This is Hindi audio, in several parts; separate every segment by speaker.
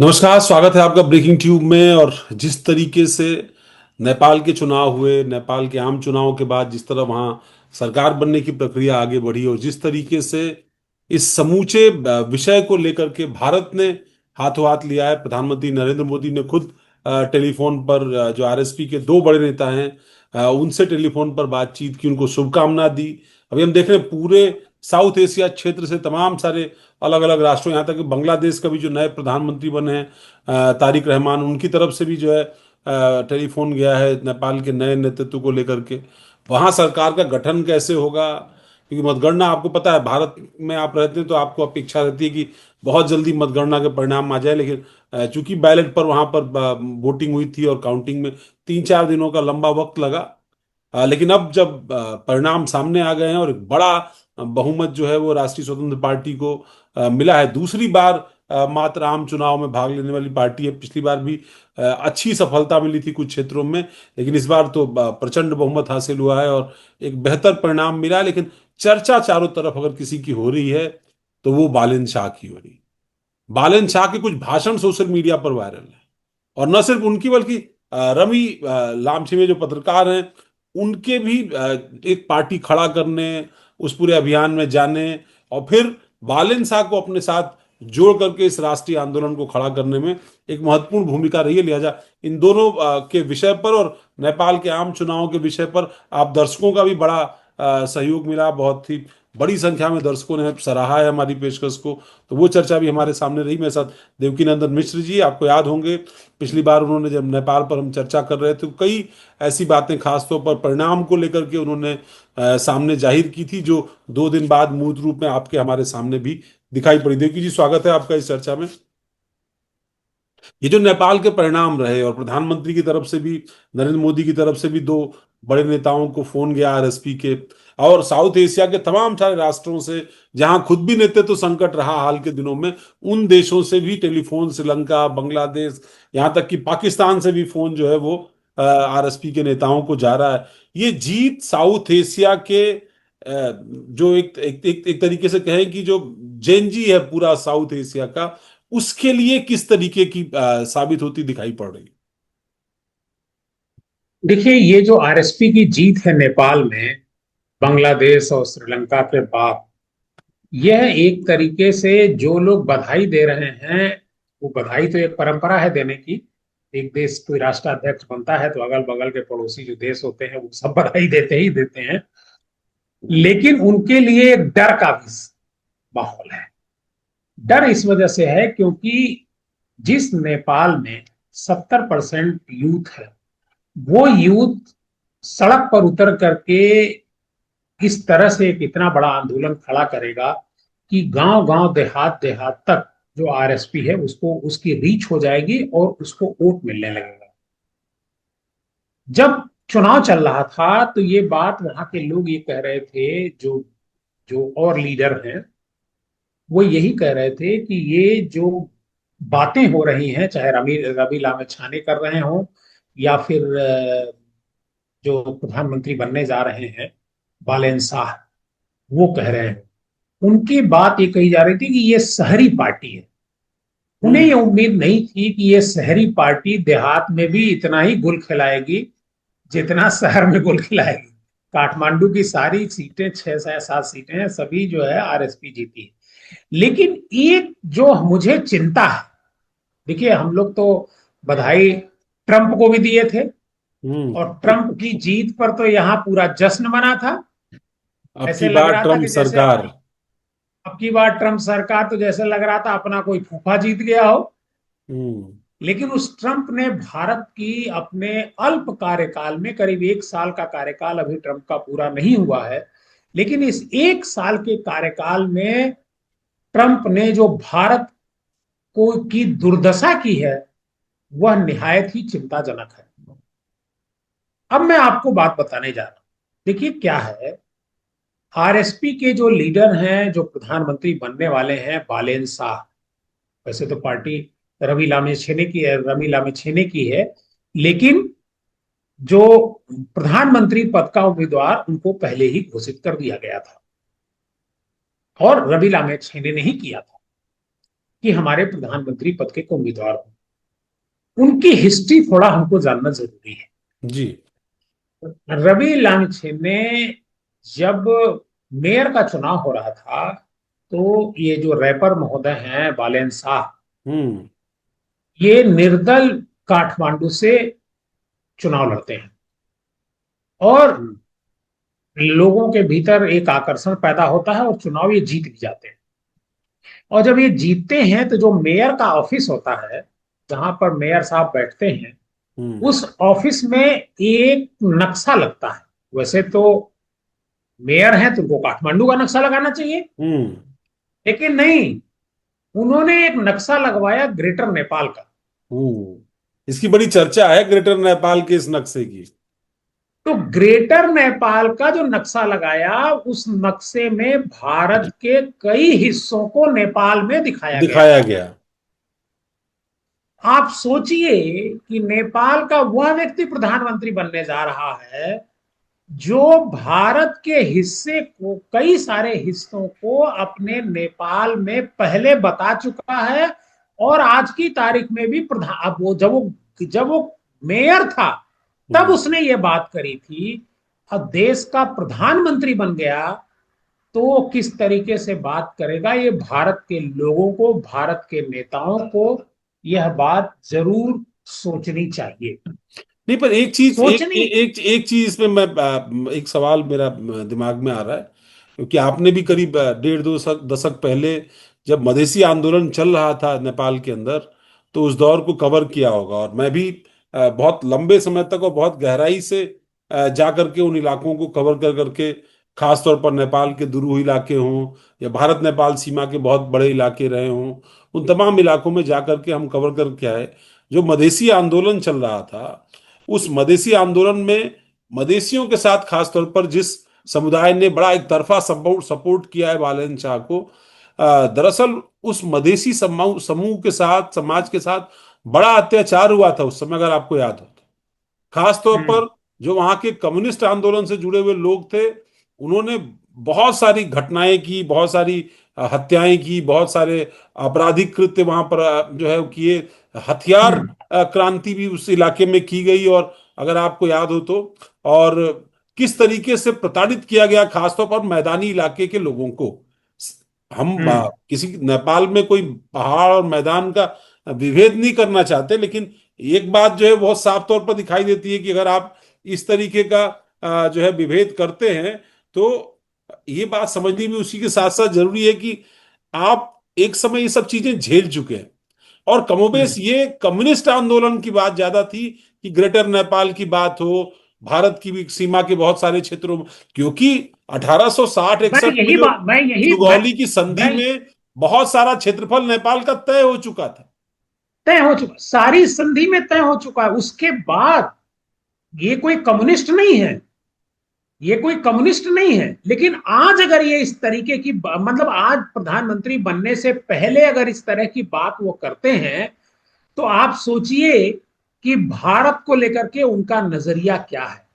Speaker 1: नमस्कार, स्वागत है आपका ब्रेकिंग ट्यूब में। और जिस तरीके से नेपाल के चुनाव हुए, नेपाल के आम चुनाव के बाद जिस तरह वहाँ सरकार बनने की प्रक्रिया आगे बढ़ी और जिस तरीके से इस समूचे विषय को लेकर के भारत ने हाथों हाथ लिया है। प्रधानमंत्री नरेंद्र मोदी ने खुद टेलीफोन पर जो आरएसपी के दो बड़े नेता हैं उनसे टेलीफोन पर बातचीत की, उनको शुभकामना दी। अभी हम देख रहे हैं पूरे साउथ एशिया क्षेत्र से तमाम सारे अलग अलग राष्ट्रों, यहाँ तक कि बांग्लादेश का भी जो नए प्रधानमंत्री बने हैं तारिक रहमान, उनकी तरफ से भी जो है टेलीफोन गया है नेपाल के नए नेतृत्व को लेकर के। वहाँ सरकार का गठन कैसे होगा, क्योंकि मतगणना आपको पता है, भारत में आप रहते हैं तो आपको अपेक्षा रहती है कि बहुत जल्दी मतगणना के परिणाम आ जाए। लेकिन चूंकि बैलेट पर वहाँ पर वोटिंग हुई थी और काउंटिंग में 3-4 दिनों का लंबा वक्त लगा। लेकिन अब जब परिणाम सामने आ गए हैं और एक बड़ा बहुमत जो है वो राष्ट्रीय स्वतंत्र पार्टी को मिला है, दूसरी बार मात्र आम चुनाव में भाग लेने वाली पार्टी है। पिछली बार भी अच्छी सफलता मिली थी कुछ क्षेत्रों में, लेकिन इस बार तो प्रचंड बहुमत हासिल हुआ है और एक बेहतर परिणाम मिला है। लेकिन चर्चा चारों तरफ अगर किसी की हो रही है तो वो बालन शाह की हो रही है। बालन शाह के कुछ भाषण सोशल मीडिया पर वायरल है, और न सिर्फ उनकी बल्कि रवि लामछिमे जो पत्रकार हैं उनके भी एक पार्टी खड़ा करने, उस पूरे अभियान में जाने और फिर बालन शाह को अपने साथ जोड़ करके इस राष्ट्रीय आंदोलन को खड़ा करने में एक महत्वपूर्ण भूमिका रही है। लिहाजा इन दोनों के विषय पर और नेपाल के आम चुनावों के विषय पर आप दर्शकों का भी बड़ा सहयोग मिला। बहुत ही बड़ी संख्या में दर्शकों ने सराहा है हमारी पेशकश को। तो वो चर्चा भी हमारे सामने रही। मेरे साथ देवकी नंदन मिश्र जी, आपको याद होंगे पिछली बार उन्होंने जब नेपाल पर हम चर्चा कर रहे थे तो कई ऐसी बातें खासतौर पर परिणाम को लेकर के उन्होंने सामने जाहिर की थी, जो 2 दिन बाद मूर्त रूप में आपके हमारे सामने भी दिखाई पड़ी। देवकी जी, स्वागत है आपका इस चर्चा में। ये जो नेपाल के परिणाम रहे और प्रधानमंत्री की तरफ से भी, नरेंद्र मोदी की तरफ से भी दो बड़े नेताओं को फोन गया आरएसपी के, और साउथ एशिया के तमाम सारे राष्ट्रों से जहां खुद भी नेतृत्व संकट रहा हाल के दिनों में, उन देशों से भी टेलीफोन, श्रीलंका, बांग्लादेश, यहां तक कि पाकिस्तान से भी फोन जो है वो आरएसपी के नेताओं को जा रहा है। ये जीत साउथ एशिया के जो एक तरीके से कहें कि जो जेनजी है पूरा साउथ एशिया का, उसके लिए किस तरीके की साबित होती दिखाई पड़ रही?
Speaker 2: देखिए, ये जो आरएसपी की जीत है नेपाल में बांग्लादेश और श्रीलंका के बाद, यह एक तरीके से जो लोग बधाई दे रहे हैं, वो बधाई तो एक परंपरा है देने की। एक देश कोई राष्ट्राध्यक्ष बनता है तो अगल बगल के पड़ोसी जो देश होते हैं वो सब बधाई देते ही देते हैं। लेकिन उनके लिए एक डर का भी माहौल है। डर इस वजह से है क्योंकि जिस नेपाल में 70% यूथ है, वो यूथ सड़क पर उतर करके इस तरह से एक इतना बड़ा आंदोलन खड़ा करेगा कि गांव गांव देहात देहात तक जो आरएसपी है उसको उसकी रीच हो जाएगी और उसको वोट मिलने लगेगा। जब चुनाव चल रहा था तो ये बात वहां के लोग ये कह रहे थे, जो जो और लीडर हैं वो यही कह रहे थे कि ये जो बातें हो रही हैं, चाहे रवि रवि लामिछाने कर रहे हों या फिर जो प्रधानमंत्री बनने जा रहे हैं बालेन शाह वो कह रहे हैं, उनकी बात ये कही जा रही थी कि ये शहरी पार्टी है। उन्हें ये
Speaker 1: हम्म।
Speaker 2: उम्मीद नहीं थी कि ये शहरी पार्टी देहात में भी इतना ही गुल खिलाएगी जितना शहर में गुल खिलाएगी। काठमांडू की सारी सीटें, 6 से 7 सीटें हैं, सभी जो है आरएसपी जीती है। लेकिन एक जो मुझे चिंता है, देखिए हम लोग तो बधाई ट्रंप को भी दिए थे और
Speaker 1: हम्म।
Speaker 2: ट्रंप की जीत पर तो यहाँ पूरा जश्न मना था।
Speaker 1: अब की
Speaker 2: ऐसे लग
Speaker 1: बार
Speaker 2: रहा था
Speaker 1: ट्रम्प
Speaker 2: कि जैसे
Speaker 1: सरकार।
Speaker 2: अब की बार ट्रंप सरकार, तो जैसे लग रहा था अपना कोई फूफा जीत गया हो।
Speaker 1: हम्म।
Speaker 2: लेकिन उस ट्रंप ने भारत की अपने अल्प कार्यकाल में, करीब 1 साल का कार्यकाल अभी ट्रंप का पूरा नहीं हुआ है, लेकिन इस 1 साल के कार्यकाल में ट्रंप ने जो भारत को की दुर्दशा की है वह निहायत ही चिंताजनक है। अब मैं आपको बात बताने जा रहा हूं। देखिए क्या है, आरएसपी के जो लीडर हैं, जो प्रधानमंत्री बनने वाले हैं बालेन शाह, वैसे तो पार्टी रवि लामिछेने की है, लेकिन जो प्रधानमंत्री पद का उम्मीदवार उनको पहले ही घोषित कर दिया गया था और रवि लामिछेने ने ही किया था। कि हमारे प्रधानमंत्री पद के उम्मीदवार हों, उनकी हिस्ट्री थोड़ा हमको जानना जरूरी है।
Speaker 1: जी।
Speaker 2: रवि लामिछे ने जब मेयर का चुनाव हो रहा था, तो ये जो रैपर महोदय हैं बालेन शाह,
Speaker 1: हम्म।
Speaker 2: ये निर्दल काठमांडू से चुनाव लड़ते हैं और
Speaker 1: हम्म।
Speaker 2: लोगों के भीतर एक आकर्षण पैदा होता है और चुनाव ये जीत भी जाते हैं। और जब ये जीतते हैं तो जो मेयर का ऑफिस होता है, जहां पर मेयर साहब बैठते हैं,
Speaker 1: हम्म।
Speaker 2: उस ऑफिस में एक नक्शा लगता है। वैसे तो मेयर है तो उनको काठमांडू का नक्शा लगाना चाहिए,
Speaker 1: हम्म।
Speaker 2: लेकिन नहीं, उन्होंने एक नक्शा लगवाया ग्रेटर नेपाल का।
Speaker 1: इसकी बड़ी चर्चा है ग्रेटर नेपाल के इस नक्शे की।
Speaker 2: तो ग्रेटर नेपाल का जो नक्शा लगाया, उस नक्शे में भारत के कई हिस्सों को नेपाल में दिखाया गया।
Speaker 1: दिखाया गया।
Speaker 2: आप सोचिए कि नेपाल का वह व्यक्ति प्रधानमंत्री बनने जा रहा है जो भारत के हिस्से को, कई सारे हिस्सों को अपने नेपाल में पहले बता चुका है। और आज की तारीख में भी प्रधान, अब वो जब वो मेयर था, तब
Speaker 1: हम्म।
Speaker 2: उसने ये बात करी थी। अब देश का प्रधानमंत्री बन गया तो वो किस तरीके से बात करेगा, ये भारत के लोगों को, भारत के नेताओं को यह बात जरूर सोचनी चाहिए।
Speaker 1: नहीं, पर एक चीज,
Speaker 2: सोचनी।
Speaker 1: एक चीज इसमें मैं एक सवाल मेरा दिमाग में आ रहा है, क्योंकि आपने भी करीब डेढ़ दो दशक पहले जब मधेसी आंदोलन चल रहा था नेपाल के अंदर, तो उस दौर को कवर किया होगा। और मैं भी बहुत लंबे समय तक और बहुत गहराई से जा करके उन इलाकों को कवर कर करके, खास तौर पर नेपाल के दुरूह इलाके हों या भारत नेपाल सीमा के बहुत बड़े इलाके रहे हों, उन तमाम इलाकों में जा करके हम कवर करके आए। जो मधेसी आंदोलन चल रहा था, उस मधेसी आंदोलन में मधेसियों के साथ खासतौर पर जिस समुदाय ने बड़ा एक तरफा सपोर्ट सपोर्ट किया है बालन शाह को, दरअसल उस मधेसी समूह समूह के साथ, समाज के साथ बड़ा अत्याचार हुआ था उस समय, अगर आपको याद हो तो। खास तौर
Speaker 2: हम्म।
Speaker 1: पर जो वहां के कम्युनिस्ट आंदोलन से जुड़े हुए लोग थे, उन्होंने बहुत सारी घटनाएं की, बहुत सारी हत्याएं की, बहुत सारे आपराधिक कृत्य वहां पर जो है वो किए। हथियार
Speaker 2: हम्म।
Speaker 1: क्रांति भी उस इलाके में की गई, और अगर आपको याद हो तो। और किस तरीके से प्रताड़ित किया गया खासतौर पर मैदानी इलाके के लोगों को। हम
Speaker 2: हम्म।
Speaker 1: किसी नैपाल में कोई पहाड़ और मैदान का विभेद नहीं करना चाहते, लेकिन एक बात जो है बहुत साफ तौर पर दिखाई देती है कि अगर आप इस तरीके का जो है विभेद करते हैं, तो ये बात समझनी भी उसी के साथ साथ जरूरी है कि आप एक समय ये सब चीजें झेल चुके हैं। और कमोबेश
Speaker 2: हम्म।
Speaker 1: ये कम्युनिस्ट आंदोलन की बात ज्यादा थी कि ग्रेटर नेपाल की बात हो, भारत की भी सीमा के बहुत सारे क्षेत्रों में, क्योंकि 1860-61 में जो
Speaker 2: मैं यही
Speaker 1: सुगौली की संधि
Speaker 2: मैं
Speaker 1: में बहुत सारा क्षेत्रफल नेपाल का तय हो चुका था।
Speaker 2: तय हो चुका, सारी संधि में तय हो चुका है। उसके बाद ये कोई कम्युनिस्ट नहीं है, ये कोई कम्युनिस्ट नहीं है। लेकिन आज अगर ये इस तरीके की मतलब आज प्रधानमंत्री बनने से पहले अगर इस तरह की बात वो करते हैं, तो आप सोचिए कि भारत को लेकर के उनका नजरिया क्या है,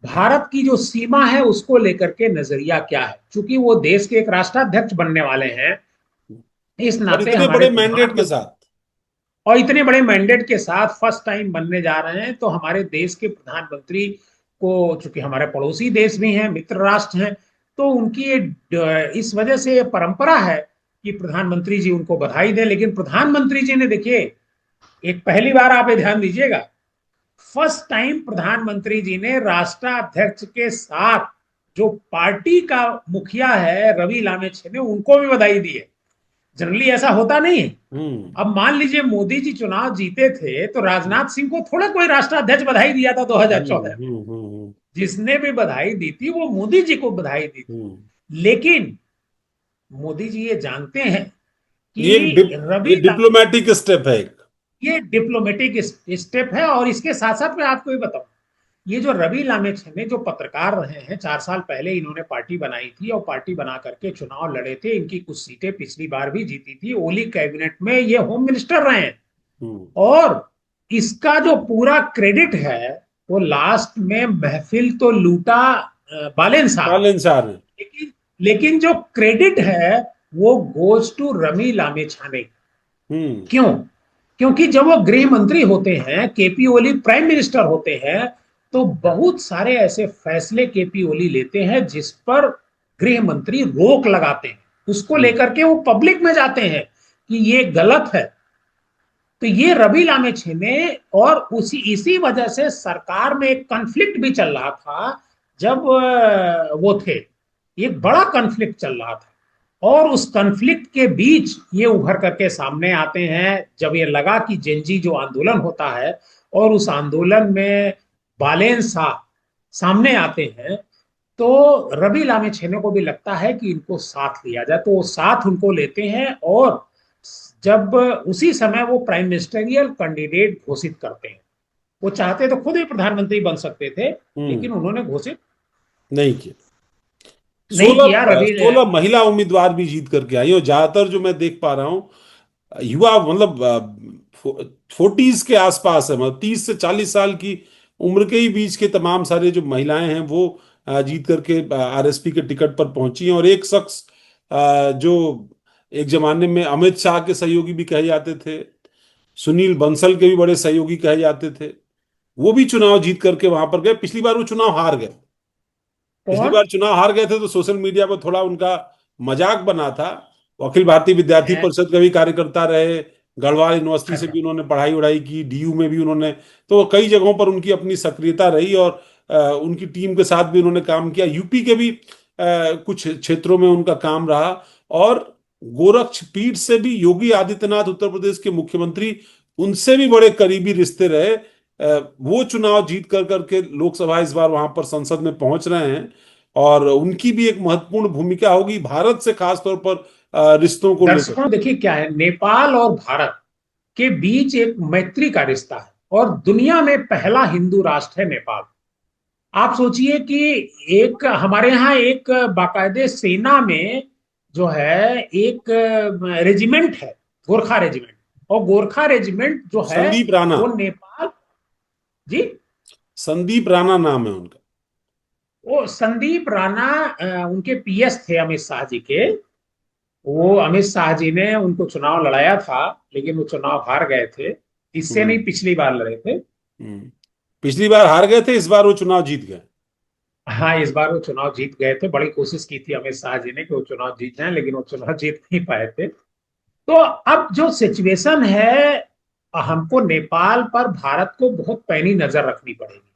Speaker 2: भारत की जो सीमा है उसको लेकर के नजरिया क्या है। चूंकि वो देश के एक राष्ट्राध्यक्ष बनने वाले हैं, इस
Speaker 1: और
Speaker 2: नाते
Speaker 1: इतने
Speaker 2: हमारे
Speaker 1: बड़े मैंडेट के
Speaker 2: प्रधानमंत्री,
Speaker 1: साथ।
Speaker 2: और इतने बड़े मैंडेट के साथ फर्स्ट टाइम बनने जा रहे हैं, तो हमारे देश के प्रधानमंत्री को, चूंकि हमारे पड़ोसी देश भी हैं, मित्र राष्ट्र हैं, तो उनकी इस वजह से ये परंपरा है कि प्रधानमंत्री जी उनको बधाई दें। लेकिन प्रधानमंत्री जी ने, देखिए, एक पहली बार आप ये ध्यान दीजिएगा, फर्स्ट टाइम प्रधानमंत्री जी ने राष्ट्राध्यक्ष के साथ जो पार्टी का मुखिया है रवि लामेछे ने, उनको भी बधाई दी है। जनरली ऐसा होता नहीं है।
Speaker 1: हम्म।
Speaker 2: अब मान लीजिए मोदी जी चुनाव जीते थे तो राजनाथ सिंह को थोड़ा कोई राष्ट्राध्यक्ष बधाई दिया था
Speaker 1: हम्म।
Speaker 2: 2014 में।
Speaker 1: हम्म। हम्म।
Speaker 2: जिसने भी बधाई दी थी वो मोदी जी को बधाई दी थी।
Speaker 1: हम्म।
Speaker 2: लेकिन मोदी जी ये जानते हैं
Speaker 1: ये एक
Speaker 2: कि
Speaker 1: ये
Speaker 2: रवि,
Speaker 1: डिप्लोमेटिक स्टेप है एक।
Speaker 2: ये डिप्लोमेटिक स्टेप है। और इसके साथ साथ मैं आपको ये बताऊं, ये जो रवि लामेछे ने, जो पत्रकार रहे हैं, 4 साल पहले इन्होंने पार्टी बनाई थी और पार्टी बना करके चुनाव लड़े थे। इनकी कुछ सीटें पिछली बार भी जीती थी, ओली कैबिनेट में ये होम मिनिस्टर रहे हैं।
Speaker 1: हम्म।
Speaker 2: और इसका जो पूरा क्रेडिट है, वो लास्ट में महफिल तो लूटा बालेन साहब ने,
Speaker 1: बालन शाह ने।
Speaker 2: लेकिन लेकिन जो क्रेडिट है वो गोज टू रवि लामेछाने।
Speaker 1: हम्म।
Speaker 2: क्यों? क्योंकि जब वो गृह मंत्री होते हैं, केपी ओली प्राइम मिनिस्टर होते हैं, तो बहुत सारे ऐसे फैसले केपी ओली लेते हैं जिस पर गृह मंत्री रोक लगाते हैं, उसको
Speaker 1: हम्म।
Speaker 2: लेकर के वो पब्लिक में जाते हैं कि ये गलत है। तो ये रवि लामेछे ने, और उसी इसी वजह से सरकार में एक कन्फ्लिक्ट भी चल रहा था जब वो थे, एक बड़ा कन्फ्लिक्ट चल रहा था। और उस कन्फ्लिक्ट के बीच ये उभर करके सामने आते हैं जब ये लगा कि जेनजी जो आंदोलन होता है, और उस आंदोलन में बालेन शाह सामने आते हैं, तो रवि लामेछेने को भी लगता है कि इनको साथ लिया जाए, तो वो साथ उनको लेते हैं। और जब उसी समय वो प्राइम मिनिस्टरियल कैंडिडेट घोषित करते हैं, वो चाहते तो खुद ही प्रधानमंत्री बन सकते थे,
Speaker 1: हम्म।
Speaker 2: लेकिन उन्होंने घोषित
Speaker 1: नहीं किया।
Speaker 2: नहीं किया।
Speaker 1: 16 महिला उम्मीदवार भी जीत करके आई, और ज्यादातर जो मैं देख पा रहा हूँ युवा, मतलब 40s के आसपास है, मतलब 30 से 40 साल की उम्र के ही बीच के तमाम सारे जो महिलाएं हैं वो जीत करके आरएसपी के टिकट पर पहुंची हैं। और एक शख्स जो एक जमाने में अमित शाह के सहयोगी भी कहे जाते थे, सुनील बंसल के भी बड़े सहयोगी कहे जाते थे, वो भी चुनाव जीत करके वहां पर गए। पिछली बार वो चुनाव हार गए। पिछली
Speaker 2: कौन?
Speaker 1: बार चुनाव हार गए थे तो सोशल मीडिया पर थोड़ा उनका मजाक बना था। वो अखिल भारतीय विद्यार्थी
Speaker 2: है?
Speaker 1: परिषद का भी कार्यकर्ता रहे, गढ़वाल यूनिवर्सिटी से
Speaker 2: अच्छा।
Speaker 1: भी उन्होंने पढ़ाई वढ़ाई की, डीयू में भी उन्होंने, तो कई जगहों पर उनकी अपनी सक्रियता रही। और उनकी टीम के साथ भी उन्होंने काम किया। यूपी के भी कुछ क्षेत्रों में उनका काम रहा। और गोरक्षपीठ से भी योगी आदित्यनाथ, उत्तर प्रदेश के मुख्यमंत्री, उनसे भी बड़े करीबी रिश्ते रहे। वो चुनाव जीत कर करके लोकसभा इस बार वहां पर संसद में पहुंच रहे हैं। और उनकी भी एक महत्वपूर्ण भूमिका होगी भारत से, खासतौर पर रिश्तों को लेकर।
Speaker 2: दर्शकों देखिए क्या है, नेपाल और भारत के बीच एक मैत्री का रिश्ता है, और दुनिया में पहला हिंदू राष्ट्र है नेपाल। आप सोचिए कि एक हमारे यहाँ एक बाकायदे सेना में जो है एक रेजिमेंट है, गोरखा रेजिमेंट। और गोरखा रेजिमेंट जो है
Speaker 1: संदीप राणा।
Speaker 2: वो नेपाल। जी।
Speaker 1: संदीप राणा नाम है उनका।
Speaker 2: वो संदीप राणा उनके पीएस थे अमित शाह जी के। वो अमित शाह जी ने उनको चुनाव लड़ाया था, लेकिन वो चुनाव हार गए थे। इससे
Speaker 1: हम्म।
Speaker 2: नहीं, पिछली बार लड़े थे।
Speaker 1: हम्म। पिछली बार हार गए थे, इस बार वो चुनाव जीत गए।
Speaker 2: हाँ, इस बार वो चुनाव जीत गए थे। बड़ी कोशिश की थी अमित शाह जी ने कि वो चुनाव जीत जाए, लेकिन वो चुनाव जीत नहीं पाए थे। तो अब जो सिचुएशन है, हमको नेपाल पर भारत को बहुत पैनी नजर रखनी पड़ेगी।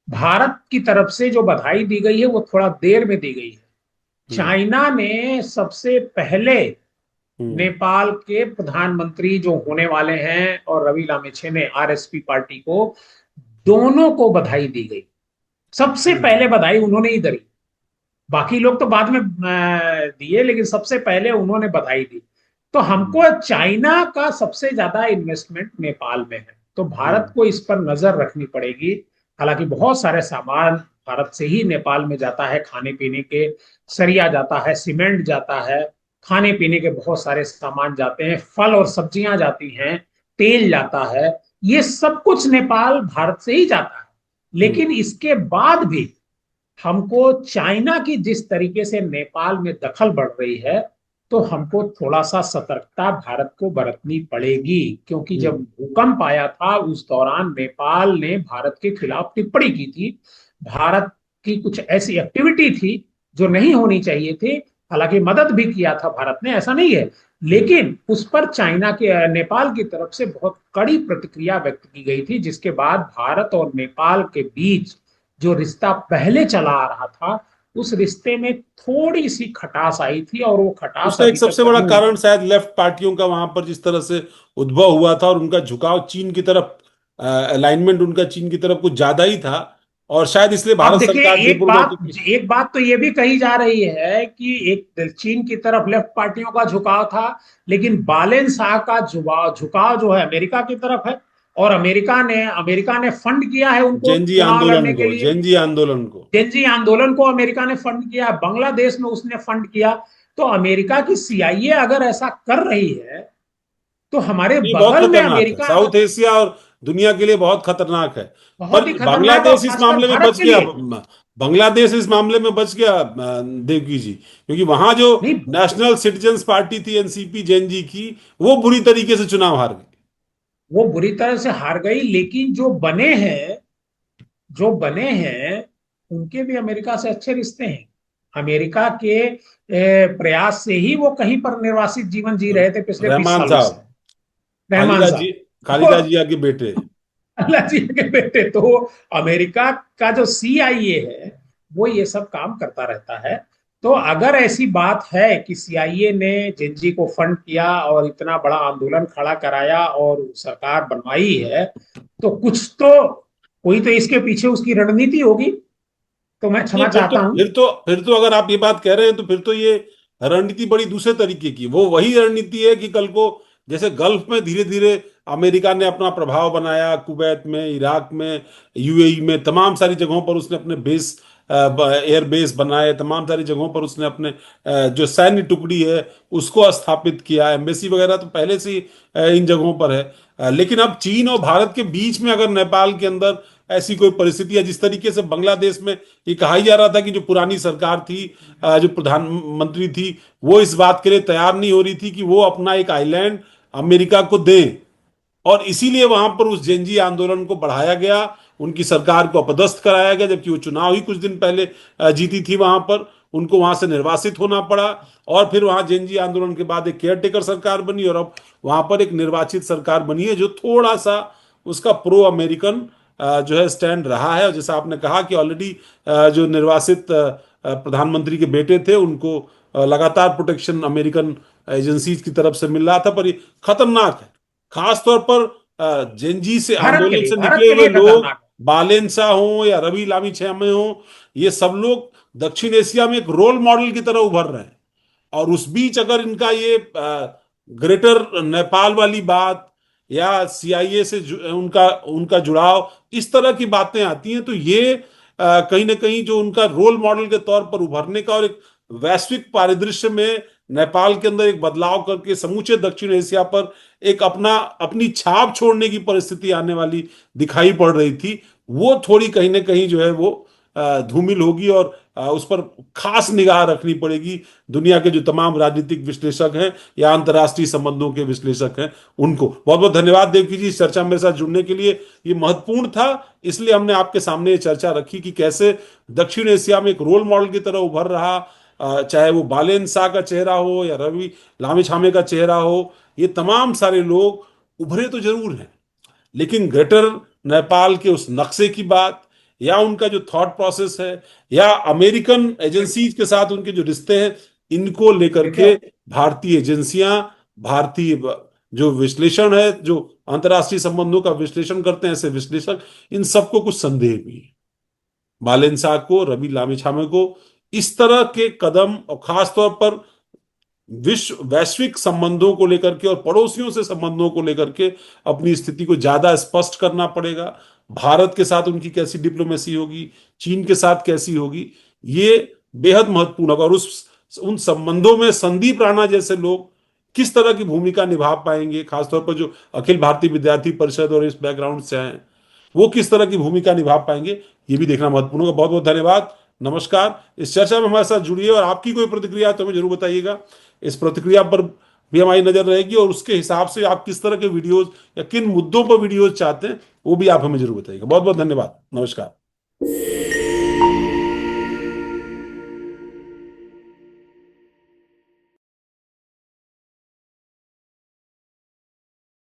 Speaker 2: भारत की तरफ से जो बधाई दी गई है वो थोड़ा देर में दी गई है।
Speaker 1: हम्म।
Speaker 2: चाइना ने सबसे पहले
Speaker 1: हम्म।
Speaker 2: नेपाल के प्रधानमंत्री जो होने वाले हैं, और रवि लामेछे ने आरएसपी पार्टी को, दोनों को बधाई दी गई। सबसे
Speaker 1: हम्म।
Speaker 2: पहले बधाई उन्होंने ही दी। बाकी लोग तो बाद में दिए, लेकिन सबसे पहले उन्होंने बधाई दी। तो हमको चाइना का सबसे ज्यादा इन्वेस्टमेंट नेपाल में है, तो भारत
Speaker 1: हम्म।
Speaker 2: को इस पर नजर रखनी पड़ेगी। हालांकि बहुत सारे सामान भारत से ही नेपाल में जाता है, खाने पीने के, सरिया जाता है, सीमेंट जाता है, खाने पीने के बहुत सारे सामान जाते हैं, फल और सब्जियां जाती हैं, तेल जाता है। ये सब कुछ नेपाल भारत से ही जाता है।
Speaker 1: हम्म।
Speaker 2: लेकिन इसके बाद भी हमको चाइना की जिस तरीके से नेपाल में दखल बढ़ रही है, तो हमको थोड़ा सा सतर्कता भारत को बरतनी पड़ेगी। क्योंकि जब
Speaker 1: हम्म।
Speaker 2: भूकंप आया था उस दौरान नेपाल ने भारत के खिलाफ टिप्पणी की थी। भारत की कुछ ऐसी एक्टिविटी थी जो नहीं होनी चाहिए थी। हालांकि मदद भी किया था भारत ने, ऐसा नहीं है,
Speaker 1: हम्म।
Speaker 2: लेकिन उस पर चाइना के, नेपाल की तरफ से बहुत कड़ी प्रतिक्रिया व्यक्त की गई थी, जिसके बाद भारत और नेपाल के बीच जो रिश्ता पहले चला आ रहा था, उस रिश्ते में थोड़ी सी खटास आई थी, और वो खटास
Speaker 1: उसका एक
Speaker 2: अभी तक
Speaker 1: सबसे बड़ा
Speaker 2: बनी हुई
Speaker 1: कारण
Speaker 2: है।
Speaker 1: शायद लेफ्ट पार्टियों का वहां पर जिस तरह से उद्भव हुआ था, और उनका झुकाव चीन की तरफ, अलाइनमेंट उनका चीन की तरफ कुछ ज्यादा ही था। और शायद इसलिए
Speaker 2: अब
Speaker 1: भारत
Speaker 2: देखिए,
Speaker 1: सरकार डिप्लोमेटिक।
Speaker 2: एक बात तो ये भी कही जा रही है कि एक चीन की तरफ लेफ्ट पार्टियों का झुकाव था, लेकिन बालेन शाह का झुकाव झुकाव जो है अमेरिका की तरफ है। और अमेरिका ने फंड किया है उनको
Speaker 1: जेनजी
Speaker 2: चुनाव
Speaker 1: आंदोलन
Speaker 2: लड़ने के
Speaker 1: को,
Speaker 2: लिए।
Speaker 1: जेनजी आंदोलन को।
Speaker 2: जेनजी आंदोलन को अमेरिका ने फंड किया, बांग्लादेश में उसने फंड किया। तो अमेरिका की सीआईए अगर ऐसा कर रही है, तो हमारे
Speaker 1: ये बहुत
Speaker 2: बगल में
Speaker 1: खतरनाक है,
Speaker 2: अमेरिका अगर,
Speaker 1: साउथ एशिया और दुनिया के लिए बहुत खतरनाक है।
Speaker 2: बहुत
Speaker 1: पर
Speaker 2: ही खतरनाक, और
Speaker 1: बांग्लादेश इस
Speaker 2: खासकर
Speaker 1: मामले में
Speaker 2: भारत
Speaker 1: बच
Speaker 2: के
Speaker 1: गया।
Speaker 2: लिए।
Speaker 1: बांग्लादेश इस मामले में बच गया देवकी जी, क्योंकि वहां जो
Speaker 2: नहीं,
Speaker 1: नेशनल सिटीजन्स पार्टी थी एनसीपी जैन जी की, वो बुरी तरीके से चुनाव हार गई।
Speaker 2: वो बुरी तरह से हार गई, लेकिन जो बने हैं उनके भी अमेरिका से अच्छे रिश्ते हैं। अमेरिका के प्रयास से ही वो कहीं पर निर्वासित जीवन जी रहे थे पिछले 20
Speaker 1: रहमान
Speaker 2: सालों से।
Speaker 1: साहब,
Speaker 2: रहमान
Speaker 1: खालिदा जी,
Speaker 2: साहब
Speaker 1: खालिदा
Speaker 2: तो
Speaker 1: जिया के बेटे।
Speaker 2: अल्लाह जी के बेटे। तो अमेरिका का जो सीआईए है वो ये सब काम करता रहता है। तो अगर ऐसी बात है कि सीआईए ने जिंजी को फंड किया और इतना बड़ा आंदोलन खड़ा कराया और सरकार बनवाई है, तो कुछ तो, कोई तो इसके पीछे उसकी रणनीति होगी। तो मैं
Speaker 1: नहीं,
Speaker 2: क्षमा
Speaker 1: फिर तो
Speaker 2: चाहता हूं।
Speaker 1: फिर तो फिर तो अगर आप ये बात कह रहे हैं तो फिर तो ये रणनीति बड़ी दूसरे तरीके की, वो वही रणनीति है कि कल को जैसे गल्फ में धीरे धीरे अमेरिका ने अपना प्रभाव बनाया, कुवैत में, इराक में, यूएई में, तमाम सारी जगहों पर उसने अपने बेस, एयर बेस बनाए, तमाम सारी जगहों पर उसने अपने जो सैन्य टुकड़ी है उसको स्थापित किया, एम्बेसी वगैरह तो पहले से ही इन जगहों पर है। लेकिन अब चीन और भारत के बीच में अगर नेपाल के अंदर ऐसी कोई परिस्थिति है, जिस तरीके से बांग्लादेश में ये कहा ही जा रहा था कि जो पुरानी सरकार थी, जो प्रधानमंत्री थी, वो इस बात के लिए तैयार नहीं हो रही थी कि वो अपना एक आइलैंड अमेरिका को दें, और इसीलिए वहां पर उस जेनजी आंदोलन को बढ़ाया गया, उनकी सरकार को अपदस्थ कराया गया, जबकि वो चुनाव ही कुछ दिन पहले जीती थी वहां पर, उनको वहां से निर्वासित होना पड़ा। और फिर वहां जेनजी आंदोलन के बाद एक केयरटेकर सरकार बनी, और अब वहां पर एक निर्वाचित सरकार बनी है जो थोड़ा सा उसका प्रो अमेरिकन जो है स्टैंड रहा है। और जैसा आपने कहा कि ऑलरेडी जो निर्वासित प्रधानमंत्री के बेटे थे उनको लगातार प्रोटेक्शन अमेरिकन एजेंसीज की तरफ से मिल रहा था, पर ये खतरनाक है। खास तौर पर जेनजी से आंदोलन से
Speaker 2: भारत
Speaker 1: निकले
Speaker 2: के
Speaker 1: हुए
Speaker 2: लिए
Speaker 1: लोग,
Speaker 2: खतरनाक
Speaker 1: बालेंसा हो या रवि लामिछामे हो, ये सब लोग दक्षिण एशिया में एक रोल मॉडल की तरह उभर रहे हैं। और उस बीच अगर इनका ये ग्रेटर नेपाल वाली बात या सीआईए से उनका उनका जुड़ाव, इस तरह की बातें आती हैं, तो ये कहीं ना कहीं जो उनका रोल मॉडल के तौर पर उभरने का और एक वैश्विक परिदृश्य में नेपाल के अंदर एक बदलाव करके समूचे दक्षिण एशिया पर एक अपना अपनी छाप छोड़ने की परिस्थिति आने वाली दिखाई पड़ रही थी, वो थोड़ी कहीं ना कहीं जो है वो धूमिल होगी, और उस पर खास निगाह रखनी पड़ेगी दुनिया के जो तमाम राजनीतिक विश्लेषक हैं या अंतर्राष्ट्रीय संबंधों के विश्लेषक हैं उनको। बहुत बहुत धन्यवाद देवकी जी, इस चर्चा में मेरे साथ जुड़ने के लिए। ये महत्वपूर्ण था, इसलिए हमने आपके सामने ये चर्चा रखी कि कैसे दक्षिण एशिया में एक रोल मॉडल की तरह उभर रहा, चाहे वो बालेन शाह का चेहरा हो या रवि लामिछामे का चेहरा हो, ये तमाम सारे लोग उभरे तो जरूर हैं, लेकिन ग्रेटर नेपाल के उस नक्शे की बात, या उनका जो थॉट प्रोसेस है, या अमेरिकन एजेंसीज के साथ उनके जो रिश्ते हैं, इनको लेकर के
Speaker 2: देखिए,
Speaker 1: भारतीय एजेंसियां, भारतीय जो विश्लेषण है, जो अंतर्राष्ट्रीय संबंधों का विश्लेषण करते हैं ऐसे विश्लेषक, इन सबको कुछ संदेह भी है। बालेंसा को, रवि लामिछामे को इस तरह के कदम, और खास तौर पर विश्व वैश्विक संबंधों को लेकर के और पड़ोसियों से संबंधों को लेकर के अपनी स्थिति को ज्यादा स्पष्ट करना पड़ेगा। भारत के साथ उनकी कैसी डिप्लोमेसी होगी, चीन के साथ कैसी होगी, ये बेहद महत्वपूर्ण होगा। और उस उन संबंधों में संदीप राणा जैसे लोग किस तरह की भूमिका निभा पाएंगे, खासतौर पर जो अखिल भारतीय विद्यार्थी परिषद और इस बैकग्राउंड से आए हैं, वो किस तरह की भूमिका निभा पाएंगे, ये भी देखना महत्वपूर्ण होगा। बहुत बहुत धन्यवाद, नमस्कार। इस चर्चा में हमारे साथ जुड़िए, और आपकी कोई प्रतिक्रिया है तो हमें जरूर बताइएगा। इस प्रतिक्रिया पर भी हमारी नजर रहेगी, और उसके हिसाब से आप किस तरह के वीडियोज या किन मुद्दों पर वीडियोज चाहते हैं वो भी आप हमें जरूर बताइएगा। बहुत बहुत धन्यवाद, नमस्कार।